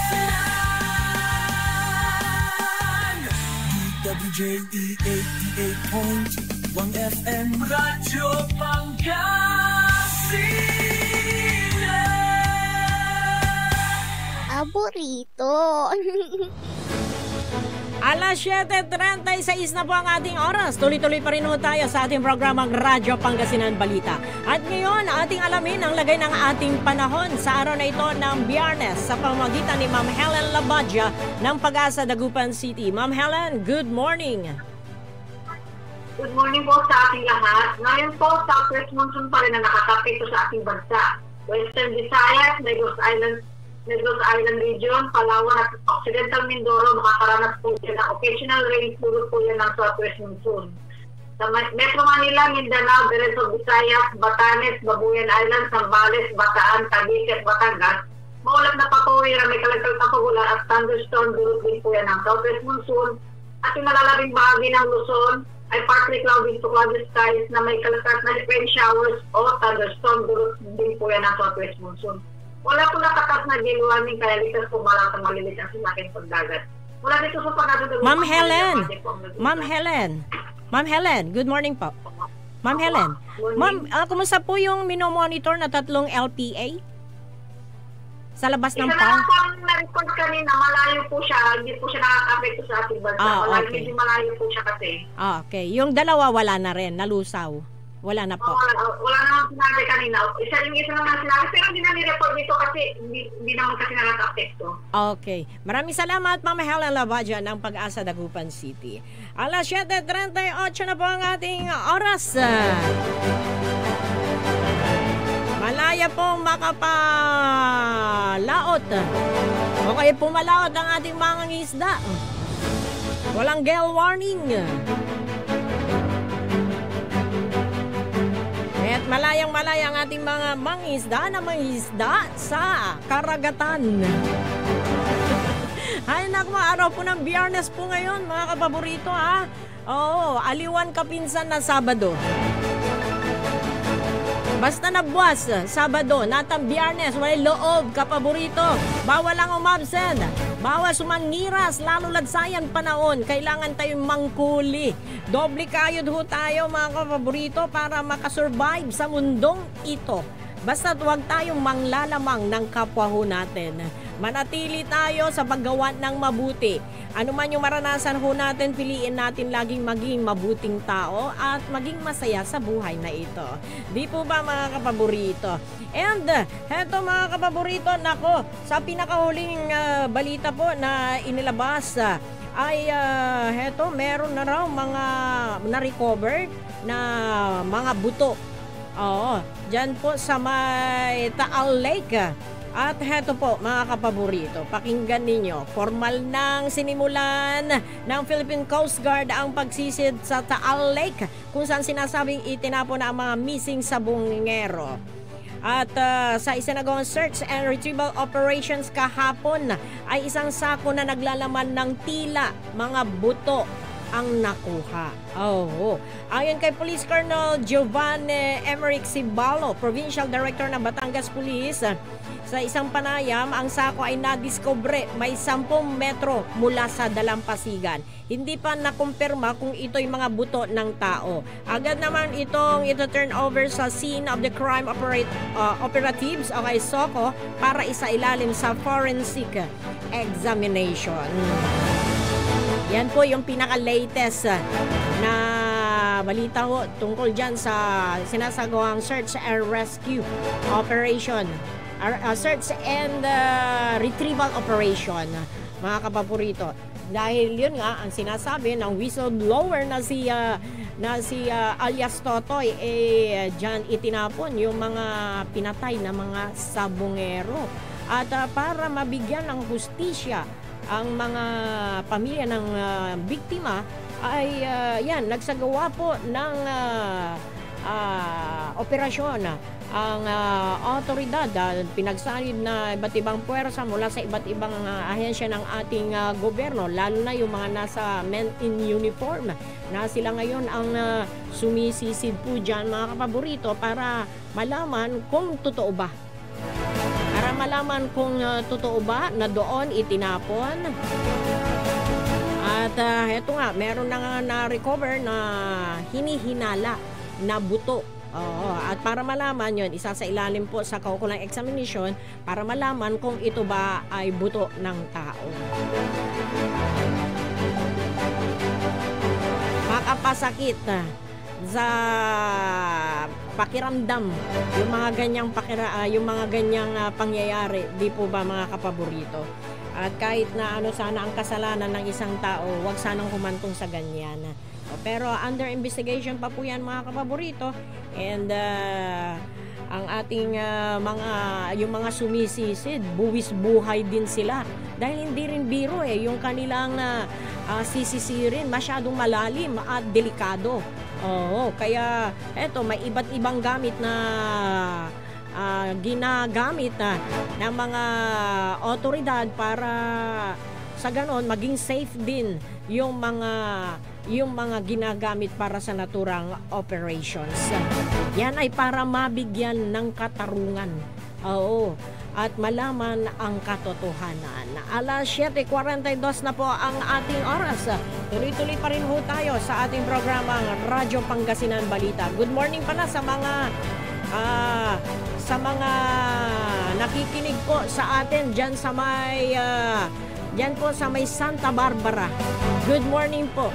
DWJE 88.1 FM Radyo Pangasinan. Paborito. Alas 7:36 na po ang ating oras. Tuloy-tuloy pa rin po tayo sa ating programang Radyo Pangasinan Balita. At ngayon, ating alamin ang lagay ng ating panahon sa araw na ito ng Biyernes sa pamamagitan ni Ma'am Helen Labadja ng Pag-asa, Dagupan City. Ma'am Helen, good morning. Good morning po sa ating lahat. Ngayon po, southwest monsoon pa rin na nakakapito sa ating bansa. Western Visayas, Negros Island Region, Palawan at Occidental Mindoro, makakaranas po yan ng occasional rain, puro po yan ng southwest monsoon. Sa Metro Manila, Mindanao, Bereso, Visayas, Batanes, Babuyan Island, Zambales, Bataan, Cavite at Batangas, maulap na papuwira, may kalagkal na pagulan at thunderstorm, durot din po yan ng southwest monsoon. At yung nalalabing bahagi ng Luzon ay partly cloudy to cloudy skies na may kalagkal na rain showers o thunderstorm, durot din po yan ng southwest monsoon. Wala po nakatas na gilwaning kaya likas po malatang malilit ang sinaking pagdagat. Mula dito sa pagkatutulog. Ma'am Helen, good morning po. Ma'am Helen, ma'am, kumusta po yung minomonitor na 3 LPA? Sa labas ng Isa na lang po ang na-record kanina, malayo po siya, hindi po siya nakaka-apekto sa ating bansa. Okay. Medyo malayo po siya kasi. Okay, yung dalawa wala na rin, nalusaw. Wala na po. Wala naman sinabi kanina. Isa naman sinabi, pero hindi na ni-report dito kasi hindi naman kasi nakaka-apekto. Okay. Maraming salamat, Ma'am Helen Labadja ng Pag-asa, Dagupan City. Alas 7:38 na po ang ating oras. Malaya pong makapalaot. Okay, pumalaot ang ating mga isda. Walang gale warning. At malayang-malaya ang ating mga mangisda na mangisda sa karagatan. Ay naku, araw po ng Biyernes po ngayon mga kapaborito ha. Oo, aliwan kapinsan na Sabado. Basta na buwas, Sabado, natang Biyernes, walay loob, kapaborito. Bawal lang umabsent. Bawal sumangiras, lalo ladsayan panahon. Kailangan tayong mangkuli. Doble kayod ho tayo mga kapaborito para makasurvive sa mundong ito. Basta't huwag tayong manglalamang ng kapwa ho natin. Manatili tayo sa paggawa ng mabuti. Ano man yung maranasan ho natin, piliin natin laging maging mabuting tao at maging masaya sa buhay na ito. Di po ba mga kapaborito? And heto mga kapaborito, nako, sa pinakahuling balita po na inilabas ay heto, meron na raw mga na-recover na mga buto. Oo, dyan po sa may Taal Lake. At heto po mga kapaborito, pakinggan ninyo, formal nang sinimulan ng Philippine Coast Guard ang pagsisid sa Taal Lake kung saan sinasabing itinapon na ang mga missing sabongero. At sa isinagawang search and retrieval operations kahapon ay isang sako na naglalaman ng tila mga buto ang nakuha. Ayon kay Police Colonel Giovanni Emerick Cibalo, Provincial Director ng Batangas Police, sa isang panayam, ang sako ay nadiskubre may 10 metro mula sa dalampasigan. Hindi pa nakumpirma kung ito'y mga buto ng tao. Agad naman itong ito-turn over sa scene of the crime operatives o kay SOCO para isailalim sa forensic examination. Yan po yung pinaka-latest na balita ho tungkol dyan sa sinasagawang search and rescue operation. Search and retrieval operation, mga kapaborito. Dahil yun nga, ang sinasabi ng whistleblower na si alias Totoy, dyan itinapon yung mga pinatay na mga sabongero. At para mabigyan ng hustisya ang mga pamilya ng biktima, ay yan, nagsagawa po ng operasyon ang otoridad, pinagsalid na iba't ibang puwersa mula sa iba't ibang ahensya ng ating gobyerno, lalo na yung mga nasa men in uniform na sila ngayon ang sumisisid po dyan mga kapaborito para malaman kung totoo ba. Para malaman kung totoo ba na doon itinapon. At eto nga, meron na nga na-recover na hinihinala na buto. At para malaman yon, isa sa ilalim po sa kaukulang examination para malaman kung ito ba ay buto ng tao. Makapasakit sa pakiramdam yung mga ganyang pangyayari, di po ba mga kapaborito? At kahit na ano sana ang kasalanan ng isang tao, wag sanang humantong sa ganyan. Pero under investigation pa po yan mga kapaborito. And ang ating yung mga sumisisid, buwis buhay din sila. Dahil hindi rin biro yung kanilang sisisirin, masyadong malalim at delikado. Kaya eto, may iba't ibang gamit na ginagamit ng mga otoridad para sa ganon maging safe din yung mga ginagamit para sa naturang operations. Yan ay para mabigyan ng katarungan. At malaman ang katotohanan. Alas 7:42 na po ang ating oras. Tuloy-tuloy pa rin ho tayo sa ating programang Radyo Pangasinan Balita. Good morning pala sa mga nakikinig po sa atin dyan sa may Santa Barbara. Good morning po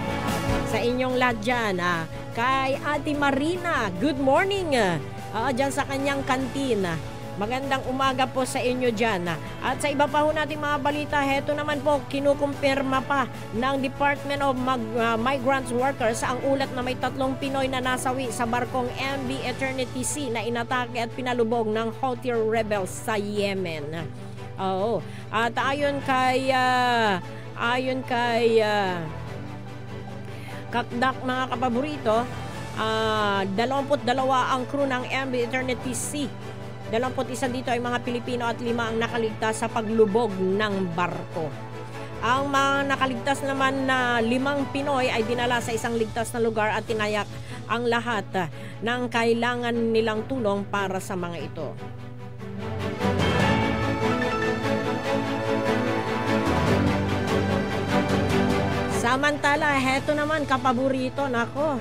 sa inyong lahat dyan. Kay Ate Marina, good morning. Dyan sa kanyang kantina. Magandang umaga po sa inyo dyan. At sa iba pa ho nating mga balita, heto naman po, kinukumpirma pa ng Department of Migrant Workers ang ulat na may 3 Pinoy na nasawi sa barkong MV Eternity Sea na inatake at pinalubog ng Houthi rebels sa Yemen. At ayon kay Kakdak mga kapaborito, 22 ang crew ng MV Eternity Sea. 21 dito ay mga Pilipino at 5 ang nakaligtas sa paglubog ng barko. Ang mga nakaligtas naman na 5 Pinoy ay dinala sa isang ligtas na lugar at tinayak ang lahat ng kailangan nilang tulong para sa mga ito. Samantala, heto naman kapaborito, nako.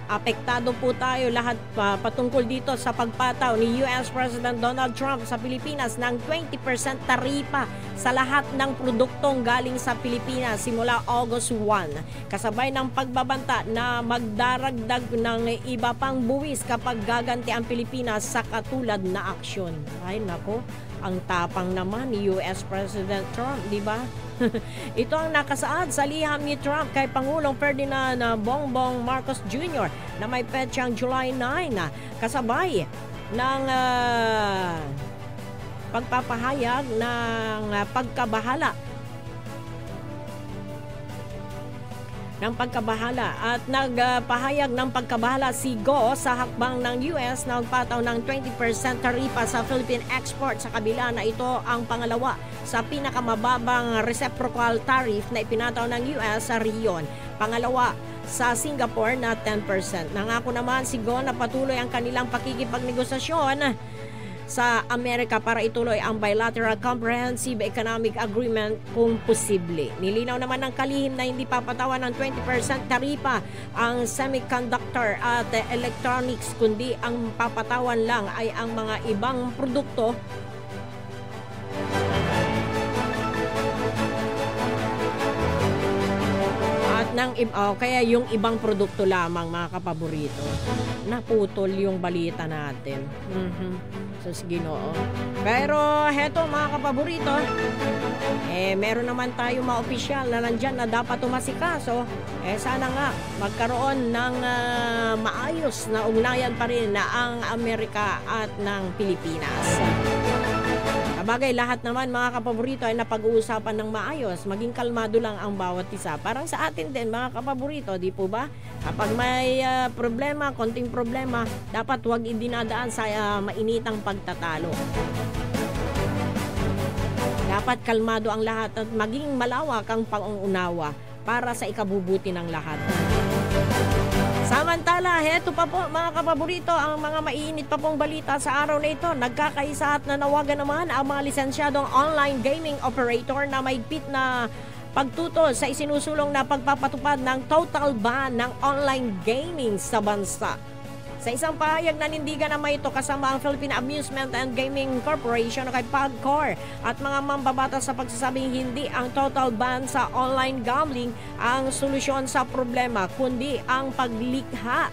Apektado po tayo lahat patungkol dito sa pagpataw ni US President Donald Trump sa Pilipinas ng 20% taripa sa lahat ng produktong galing sa Pilipinas simula August 1. Kasabay ng pagbabanta na magdaragdag ng iba pang buwis kapag gaganti ang Pilipinas sa katulad na aksyon. Ay nako, ang tapang naman ni US President Trump, di ba? Ito ang nakasaad sa liham ni Trump kay Pangulong Ferdinand Bongbong Marcos Jr. na may petsang July 9 kasabay ng pagpapahayag ng pagkabahala at nagpahayag ng pagkabahala si Go sa hakbang ng US na magpataw ng 20% taripa sa Philippine export sa kabila na ito ang pangalawa sa pinakamababang reciprocal tariff na ipinataw ng US sa riyon. Pangalawa sa Singapore na 10%. Nangako naman si Go na patuloy ang kanilang pakikipagnegosasyon sa Amerika para ituloy ang bilateral comprehensive economic agreement kung posible. Nilinaw naman ng kalihim na hindi papatawan ng 20% taripa ang semiconductor at electronics, kundi ang papatawan lang ay ang mga ibang produkto kaya yung ibang produkto lamang, mga kapaborito. Naputol yung balita natin. Sus Ginoo. Pero heto mga kapaborito, meron naman tayo mga opisyal na nandyan na dapat tumasikaso. Sana nga magkaroon ng maayos na ugnayan pa rin na ang Amerika at ng Pilipinas. Bagay, lahat naman mga kapaborito ay napag-uusapan ng maayos. Maging kalmado lang ang bawat isa. Parang sa atin din mga kapaborito, di po ba? Kapag may problema, konting problema, dapat huwag idinadaan sa mainitang pagtatalo. Dapat kalmado ang lahat at maging malawak ang pangunawa para sa ikabubuti ng lahat. Samantala, heto pa po mga kapaborito ang mga maiinit pa pong balita sa araw na ito. Nagkakaisa at nanawagan naman ang mga lisensyadong online gaming operator na mahigpit na pagtutol sa isinusulong na pagpapatupad ng total ban ng online gaming sa bansa. Sa isang pahayag na nindigan naman ito kasama ang Philippine Amusement and Gaming Corporation o kay PAGCOR at mga mambabatas sa pagsasabing hindi ang total ban sa online gambling ang solusyon sa problema, kundi ang paglikha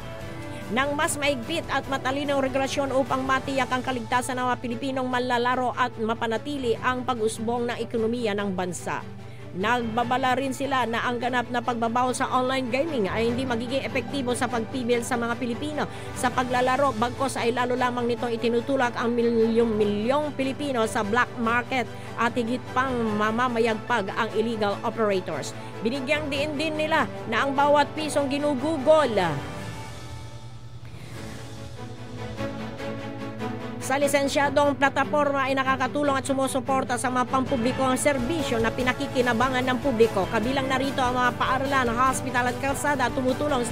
ng mas maigpit at matalinong regulasyon upang matiyak ang kaligtasan ng mga Pilipinong manlalaro at mapanatili ang pag-usbong ng ekonomiya ng bansa. Nagbabala rin sila na ang ganap na pagbabaw sa online gaming ay hindi magiging epektibo sa pagpibil sa mga Pilipino sa paglalaro, bagkos ay lalo lamang nitong itinutulak ang milyong Pilipino sa black market at higit pang mamamayagpag ang illegal operators. Binigyang diin din nila na ang bawat pisong ginugugol sa lisensyadong plataporma ay nakakatulong at sumusuporta sa mga pampublikong serbisyo na pinakikinabangan ng publiko. Kabilang narito ang mga paaralan, hospital at kalsada at tumutulong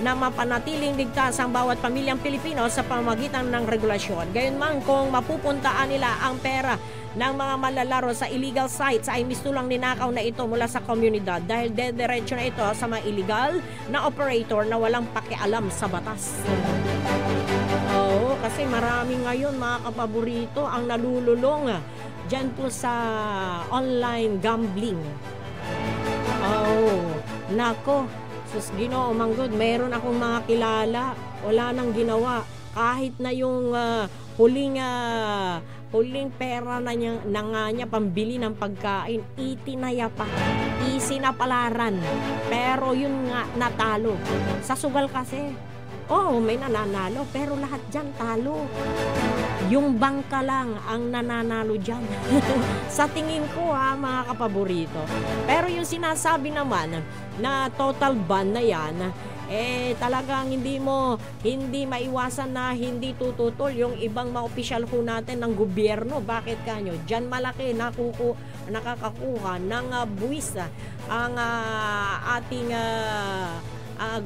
na mapanatiling ligtas ang bawat pamilyang Pilipino sa pamamagitan ng regulasyon. Gayunman kung mapupuntaan nila ang pera ng mga manlalaro sa illegal sites ay mistulang ninakaw na ito mula sa komunidad dahil dediretso na ito sa mga illegal na operator na walang pakialam sa batas. Oo, kasi marami ngayon mga kapaborito ang nalululong dyan po sa online gambling. Oo, nako, sus Ginoo manggod, meron akong mga kilala, wala nang ginawa. Kahit na yung huling pera na nga niya pambili ng pagkain, itinaya pa, isinapalaran. Pero yun nga, natalo. Sa sugal kasi, may nananalo, pero lahat dyan talo. Yung bangka lang ang nananalo dyan. Sa tingin ko mga kapaborito. Pero yung sinasabi naman na total ban na yan, talagang hindi maiwasan na hindi tututol yung ibang mga opisyal ho natin ng gobyerno. Bakit kanyo? Diyan malaki nakakakuha ng buwis ang ating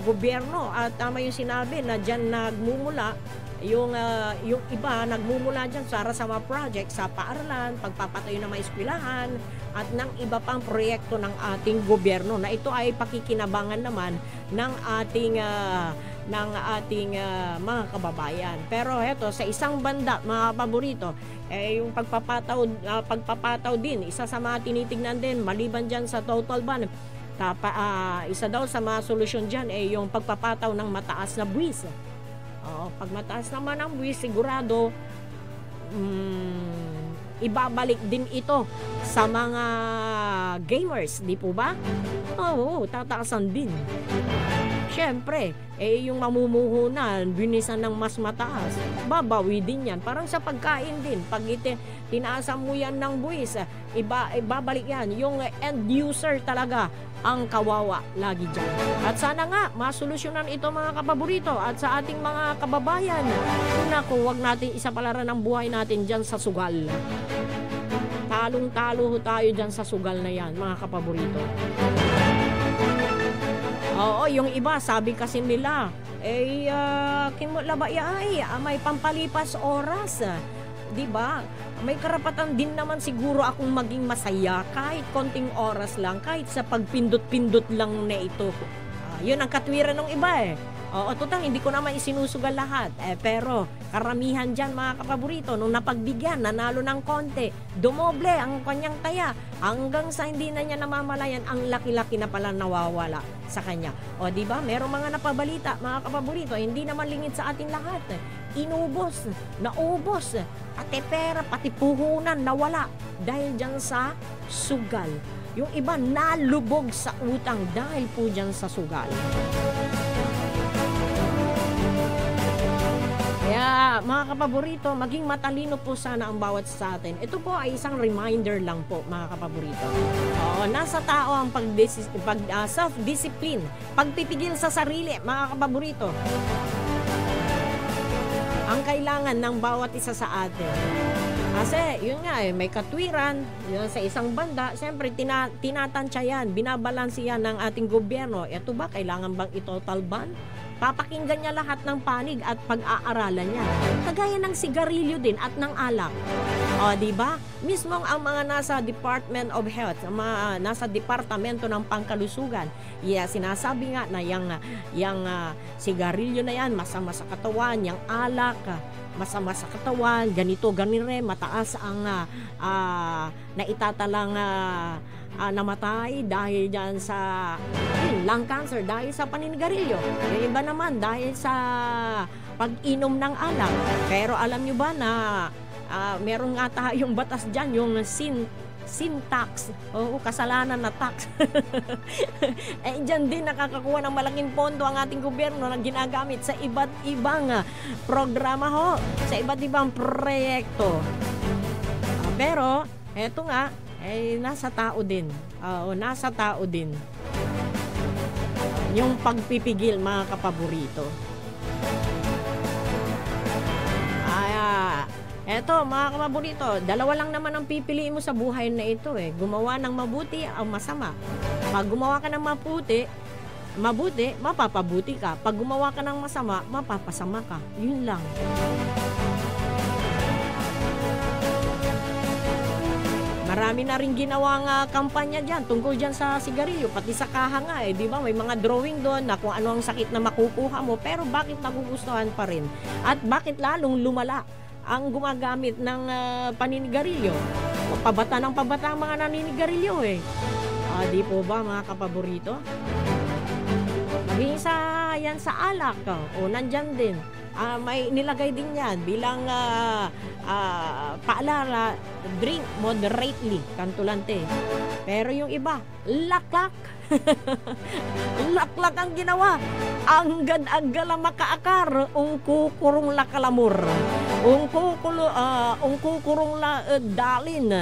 gobyerno. At tama yung sinabi na diyan nagmumula yung iba nagmumula dyan para sa mga project sa paaralan, pagpapatayo ng mga eskwelahan at ng iba pang proyekto ng ating gobyerno na ito ay pakikinabangan naman ng ating mga kababayan. Pero eto, sa isang banda, mga paborito, yung pagpapataw din, isa sa mga tinitignan din maliban dyan sa total ban. Isa daw sa mga solusyon dyan yung pagpapataw ng mataas na buwis. Pag mataas naman ang buwis, sigurado ibabalik din ito sa mga gamers, di po ba? Oo, tataasan din. Siyempre, yung mamumuho na, binisan ng mas mataas, babawi din yan. Parang sa pagkain din, pag tinaasan mo yan ng buwis, ibabalik yan. Yung end user talaga ang kawawa lagi dyan. At sana nga, masolusyonan ito mga kapaborito at sa ating mga kababayan. Naku, huwag natin isapalaran ang buhay natin dyan sa sugal. Talong-talo tayo dyan sa sugal na yan, mga kapaborito. Oo, yung iba, sabi kasi nila, may pampalipas oras. Diba? May karapatan din naman siguro akong maging masaya kahit konting oras lang, kahit sa pagpindot-pindot lang na ito. Yun ang katwiran ng iba Oo, tutang, hindi ko naman isinusugal lahat. Pero karamihan dyan mga kapaborito, nung napagbigyan, nanalo ng konti, dumoble ang kanyang taya hanggang sa hindi na niya namamalayan ang laki-laki na pala nawawala sa kanya. O diba, merong mga napabalita mga kapaborito, hindi naman lingid sa ating lahat. Inubos, naubos, pati pera, pati puhunan, nawala dahil dyan sa sugal. Yung iba nalubog sa utang dahil po dyan sa sugal. Kaya mga kapaborito, maging matalino po sana ang bawat sa atin. Ito po ay isang reminder lang po mga kapaborito. Nasa tao ang self-discipline, pagpipigil sa sarili mga kapaborito. Ang kailangan ng bawat isa sa atin. Kasi yun nga may katwiran yun sa isang banda, siyempre tinatansya yan, binabalansi yan ng ating gobyerno. Ito ba, kailangan bang i-total ban? Papakinggan niya lahat ng panig at pag-aaralan niya. Kagaya ng sigarilyo din at ng alak. Diba? Mismong ang mga nasa Department of Health, mga nasa Departamento ng Pangkalusugan, sinasabi nga na yung sigarilyo na yan, masama sa katawan, yung alak, masama sa katawan, ganito, ganire, mataas ang naitatalang namatay dahil dyan sa lung cancer, dahil sa paninigarilyo. Yung iba naman dahil sa pag-inom ng alak. Pero alam nyo ba na meron nga tayong batas dyan, yung sin tax. Kasalanan na tax. Dyan din nakakakuha ng malaking pondo ang ating gobyerno na ginagamit sa iba't ibang programa sa iba't ibang proyekto. Pero, eto nga, nasa tao din. Nasa tao din. Yung pagpipigil mga kapaborito. Eto mga kapaborito, dalawa lang naman ang pipiliin mo sa buhay na ito gumawa ng mabuti o masama. Pag gumawa ka ng mabuti, mapapabuti ka. Pag gumawa ka ng masama, mapapasama ka. Yun lang. Marami na rin ginawang kampanya dyan tungkol dyan sa sigarilyo, pati sa kaha nga di ba? May mga drawing doon na kung ano ang sakit na makukuha mo, pero bakit nagugustuhan pa rin? At bakit lalong lumala ang gumagamit ng paninigarilyo? Pabata ng pabata ang mga naninigarilyo di po ba mga kapaborito? Maging yan sa alak nandyan din. May nilagay din yan bilang paalala, drink moderately, kantulante. Pero yung iba, laklak. Laklak ang ginawa. Anggad agala makaakar, kukurong lakalamur. Kukurong la dalin.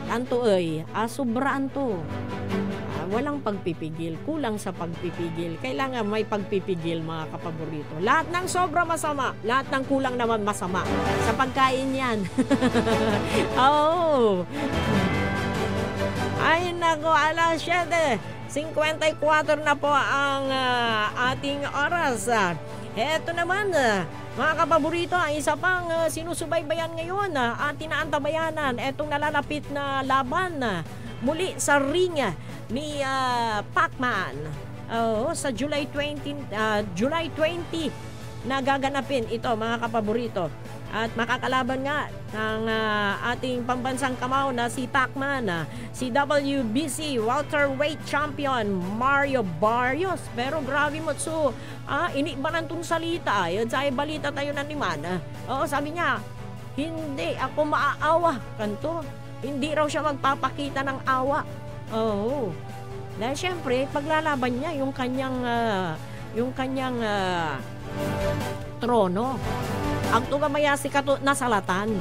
Tanto sobraan to. walang pagpipigil. Kulang sa pagpipigil. Kailangan may pagpipigil, mga kapaborito. Lahat ng sobra masama, lahat ng kulang naman masama. Sa pagkain yan. Oh. Ay nako, alas 7:54 na po ang ating oras. Eto naman, mga kapaborito, ang isa pang sinusubaybayan ngayon, ating naantabayanan, etong nalalapit na laban muli sa ring ni Pacman. Sa July 20 na gaganapin ito, mga kapaborito. At makakalaban nga ng ating pambansang kamao na si Pacman, si WBC welterweight champion Mario Barrios. Pero grabe mo, so iniba ng tong salita. Yun sa balita tayo na ni Man. Sabi niya, hindi ako maaawa kanto. Hindi raw siya magpapakita ng awa. Dahil syempre, paglalaban niya yung kanyang trono. Ang tugamaya si Kato nasalatan.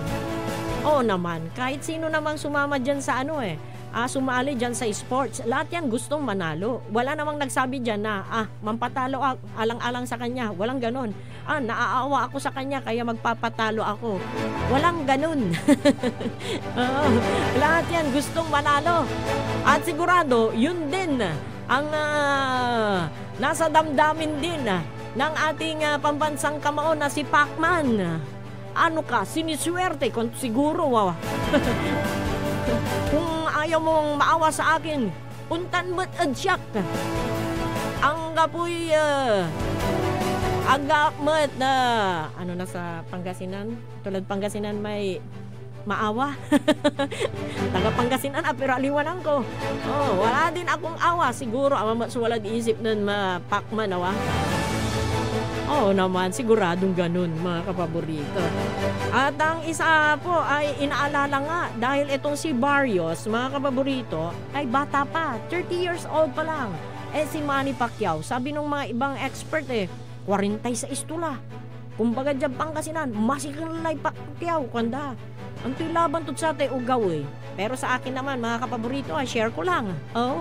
Oo naman, kahit sino namang sumama dyan sa sumali dyan sa sports, lahat yan gustong manalo. Wala namang nagsabi dyan na, mampatalo alang-alang sa kanya. Walang ganon. Naaawa ako sa kanya kaya magpapatalo ako. Walang ganon. Lahat yan gustong manalo. At sigurado, yun din ang nasa damdamin din ng ating pambansang kamao na si Pacman. Ano ka, siniswerte kung siguro. Kung ayaw mong maawa sa akin, untan mo't adyak. Ang gapoy, agapmat na, sa Pangasinan? Tulad Pangasinan may maawa. Taga Pangasinan, pero aliwanan ko. Wala din akong awa. Siguro, suwala di isip nun Pacman, Oo naman, siguradong ganun, mga kapaborito. At ang isa po ay inaalala nga dahil itong si Barrios, mga kapaborito, ay bata pa, 30 years old pa lang. Si Manny Pacquiao, sabi ng mga ibang expert 46 tula. Kumbaga dyan Pangasinan, masikalay Pacquiao, kanda. Ang laban to sa tayo ugaw Pero sa akin naman, mga kapaborito, share ko lang.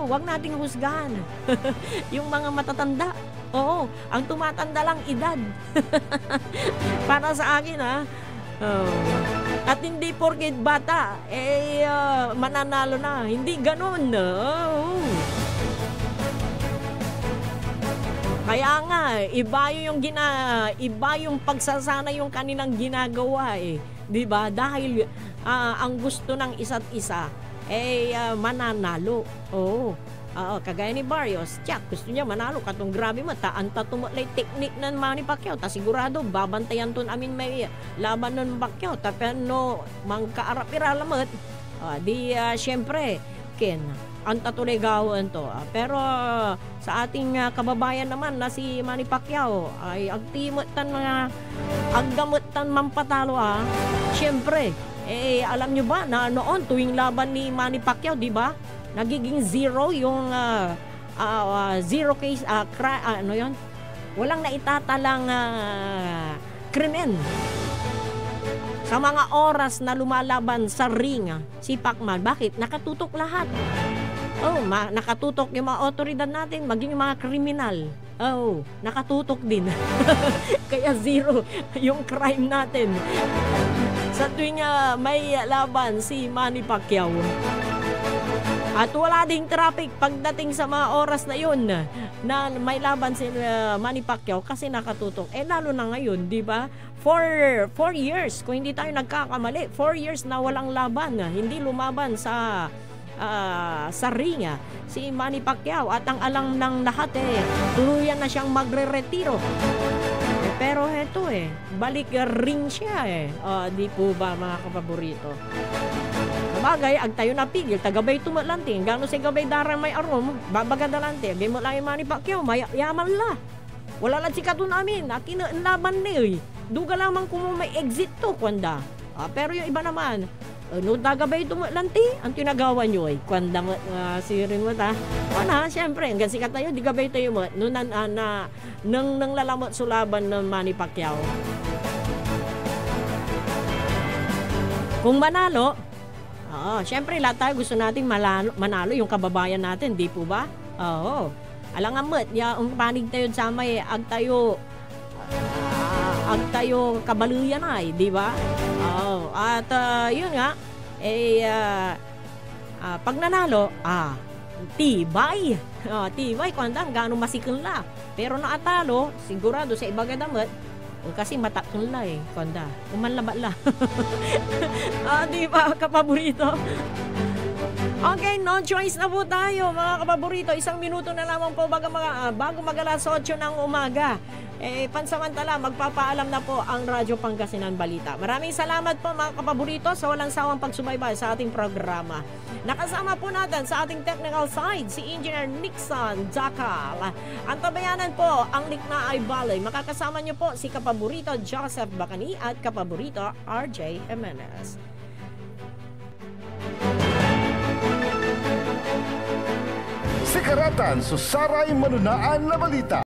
Wag nating husgahan. Yung mga matatanda. Ang tumatanda lang edad. Para sa akin, At hindi porket bata, mananalo na. Hindi ganun. Kaya nga, iba yung pagsasana yung kanilang ginagawa 'Di ba? Dahil ang gusto ng isa't isa mananalo. Kagaya ni Barrios, gusto niya manalo katong grabe anta tumalay teknik ng Manny Pacquiao, ta sigurado babantayan ton amin may laban ng Pacquiao, tapi mangkaarap-ira lamat. Syempre ken anta tulegawan to. Pero sa ating kababayan naman na si Manny Pacquiao ay agtimutan aggamutan mampatalo Syempre, alam nyo ba na noon tuwing laban ni Manny Pacquiao, di ba? Nagiging zero yung zero case, yun? Walang naitatalang krimen. Sa mga oras na lumalaban sa ring, si Pacman, bakit? Nakatutok lahat. Nakatutok yung mga otoridad natin, maging yung mga kriminal. Nakatutok din. Kaya zero yung crime natin. Sa tuwing may laban si Manny Pacquiao. At wala ding traffic pagdating sa mga oras na yun na may laban si Manny Pacquiao kasi nakatutok. Lalo na ngayon, di ba? 4 years, kung hindi tayo nagkakamali, 4 years na walang laban, hindi lumaban sa ring si Manny Pacquiao. At ang alam ng lahat tuluyan na siyang magre-retiro. Pero heto balik ring siya di po ba, mga kapaborito? Bagay, ag tayo napigil, tagabay tumalanting, gano si gabay darang may arom, babagadalante, agay mo lang yung Manny Pacquiao, yaman la. Wala lang si katun amin, atin laban ni duga lamang kung may exit to, kwanda. Pero yung iba naman, no tagabay tumalanti, ang tinagawa nyo kwanda sirin mo ta. Wala, syempre, hanggang sikat tayo, di gabay tayo mo, nang lalamot sulaban ng Manny Pacquiao. Kung manalo, Oo, syempre lahat tayo gusto nating manalo yung kababayan natin, di po ba? Oo. Alangamot, yung panig tayo sa may ag tayo kabaluyan ay, di ba? Oo. At yun nga, pag nanalo, tibay. Tibay, kung gaano masikil na. Pero naatalo, sigurado sa ibaga damat, kasi matakil na kanda. Umanlaba la. Di ba, kapaborito? Okay, no choice na po tayo, mga kapaborito. 1 minuto na lamang po bago mag-alas 8 ng umaga. Pansamantala, magpapaalam na po ang Radyo Pangasinan Balita. Maraming salamat po, mga kapaborito, sa walang sawang pagsubaybay sa ating programa. Nakasama po natin sa ating technical side si Engineer Nixon Dakal. Ang tabayanan po, ang Likna ay Balay. Makakasama niyo po si kapaborito Joseph Bacani at kapaborito RJ Jimenez. Sikaratan sa Saray Manunaan na Balita.